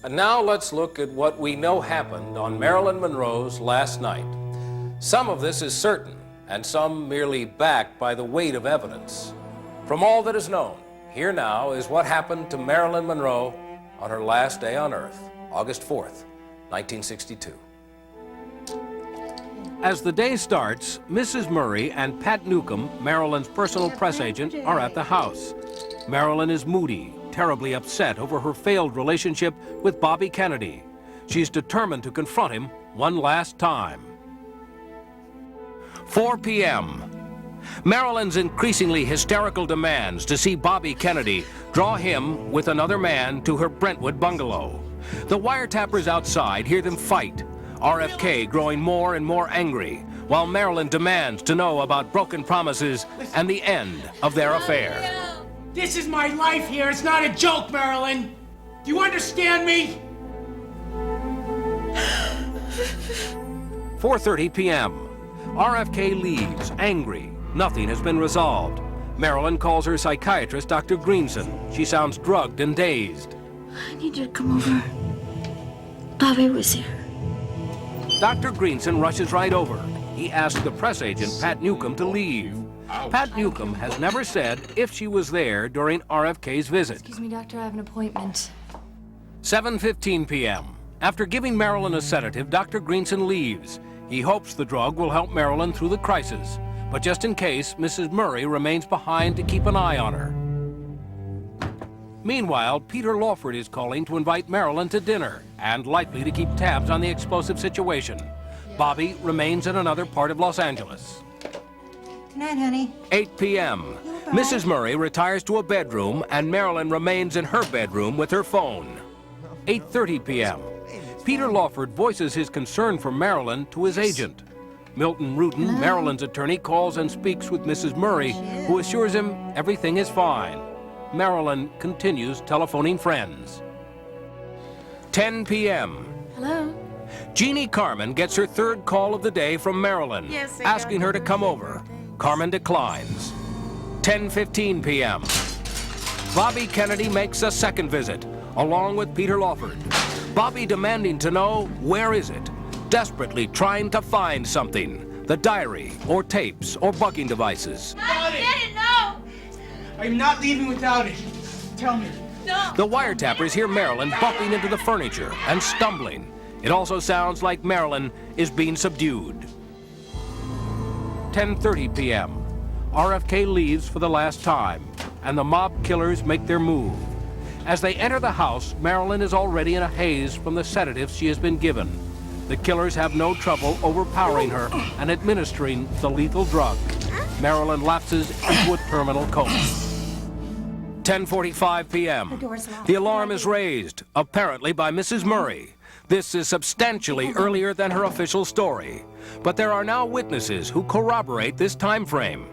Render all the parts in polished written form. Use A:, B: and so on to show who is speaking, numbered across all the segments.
A: And now let's look at what we know happened on Marilyn Monroe's last night. Some of this is certain, and some merely backed by the weight of evidence. From all that is known, here now is what happened to Marilyn Monroe on her last day on Earth, August 4th, 1962. As the day starts, Mrs. Murray and Pat Newcomb, Marilyn's personal press agent, are at the house. Marilyn is moody, terribly upset over her failed relationship with Bobby Kennedy. She's determined to confront him one last time. 4 p.m. Marilyn's increasingly hysterical demands to see Bobby Kennedy draw him with another man to her Brentwood bungalow. The wiretappers outside hear them fight, RFK growing more and more angry, while Marilyn demands to know about broken promises and the end of their affair.
B: This is my life here. It's not a joke, Marilyn. Do you understand me?
A: 4:30 p.m. RFK leaves, angry. Nothing has been resolved. Marilyn calls her psychiatrist, Dr. Greenson. She sounds drugged and dazed.
C: I need you to come over. Bobby was here.
A: Dr. Greenson rushes right over. He asks the press agent, Pat Newcomb, to leave. Pat Newcomb has never said if she was there during RFK's visit.
C: Excuse me, doctor, I have an appointment.
A: 7:15 p.m. After giving Marilyn a sedative, Dr. Greenson leaves. He hopes the drug will help Marilyn through the crisis. But just in case, Mrs. Murray remains behind to keep an eye on her. Meanwhile, Peter Lawford is calling to invite Marilyn to dinner and likely to keep tabs on the explosive situation. Bobby remains in another part of Los Angeles.
D: Good night, honey.
A: 8 p.m.
D: Bye.
A: Mrs. Murray retires to a bedroom and Marilyn remains in her bedroom with her phone. 8:30 p.m. Peter Lawford voices his concern for Marilyn to his agent. Milton Rudin, Marilyn's attorney, calls and speaks with Mrs. Murray, who assures him everything is fine. Marilyn continues telephoning friends. 10 p.m.
C: Hello?
A: Jeanne Carmen gets her third call of the day from Marilyn, asking her to come over. Carmen declines. 10:15 p.m. Bobby Kennedy makes a second visit, along with Peter Lawford. Bobby demanding to know where is it, desperately trying to find something, the diary or tapes or bugging devices.
B: I didn't know. I'm not leaving without it. Tell me.
D: No.
A: The wiretappers hear Marilyn bumping into the furniture and stumbling. It also sounds like Marilyn is being subdued. 10:30 p.m. RFK leaves for the last time, and the mob killers make their move. As they enter the house, Marilyn is already in a haze from the sedatives she has been given. The killers have no trouble overpowering her and administering the lethal drug. Marilyn lapses into a terminal coma. 10:45 p.m. The alarm is raised, apparently by Mrs. Murray. This is substantially earlier than her official story. But there are now witnesses who corroborate this time frame.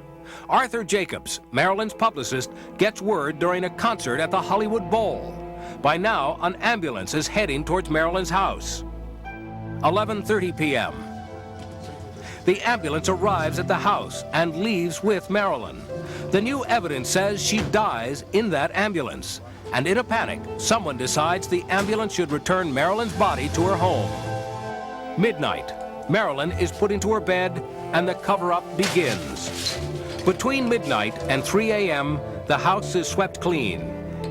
A: Arthur Jacobs, Marilyn's publicist, gets word during a concert at the Hollywood Bowl. By now, an ambulance is heading towards Marilyn's house. 11:30 p.m. The ambulance arrives at the house and leaves with Marilyn. The new evidence says she dies in that ambulance. And in a panic, someone decides the ambulance should return Marilyn's body to her home. Midnight. Marilyn is put into her bed and the cover-up begins. Between midnight and 3 a.m., the house is swept clean.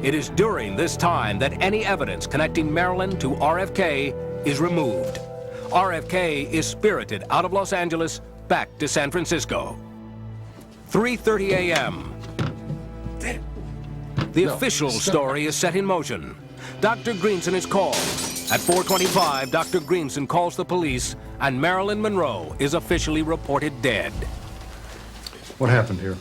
A: It is during this time that any evidence connecting Marilyn to RFK is removed. RFK is spirited out of Los Angeles back to San Francisco. 3:30 a.m. The official story is set in motion. Dr. Greenson is called. At 4:25, Dr. Greenson calls the police, and Marilyn Monroe is officially reported dead.
E: What happened here?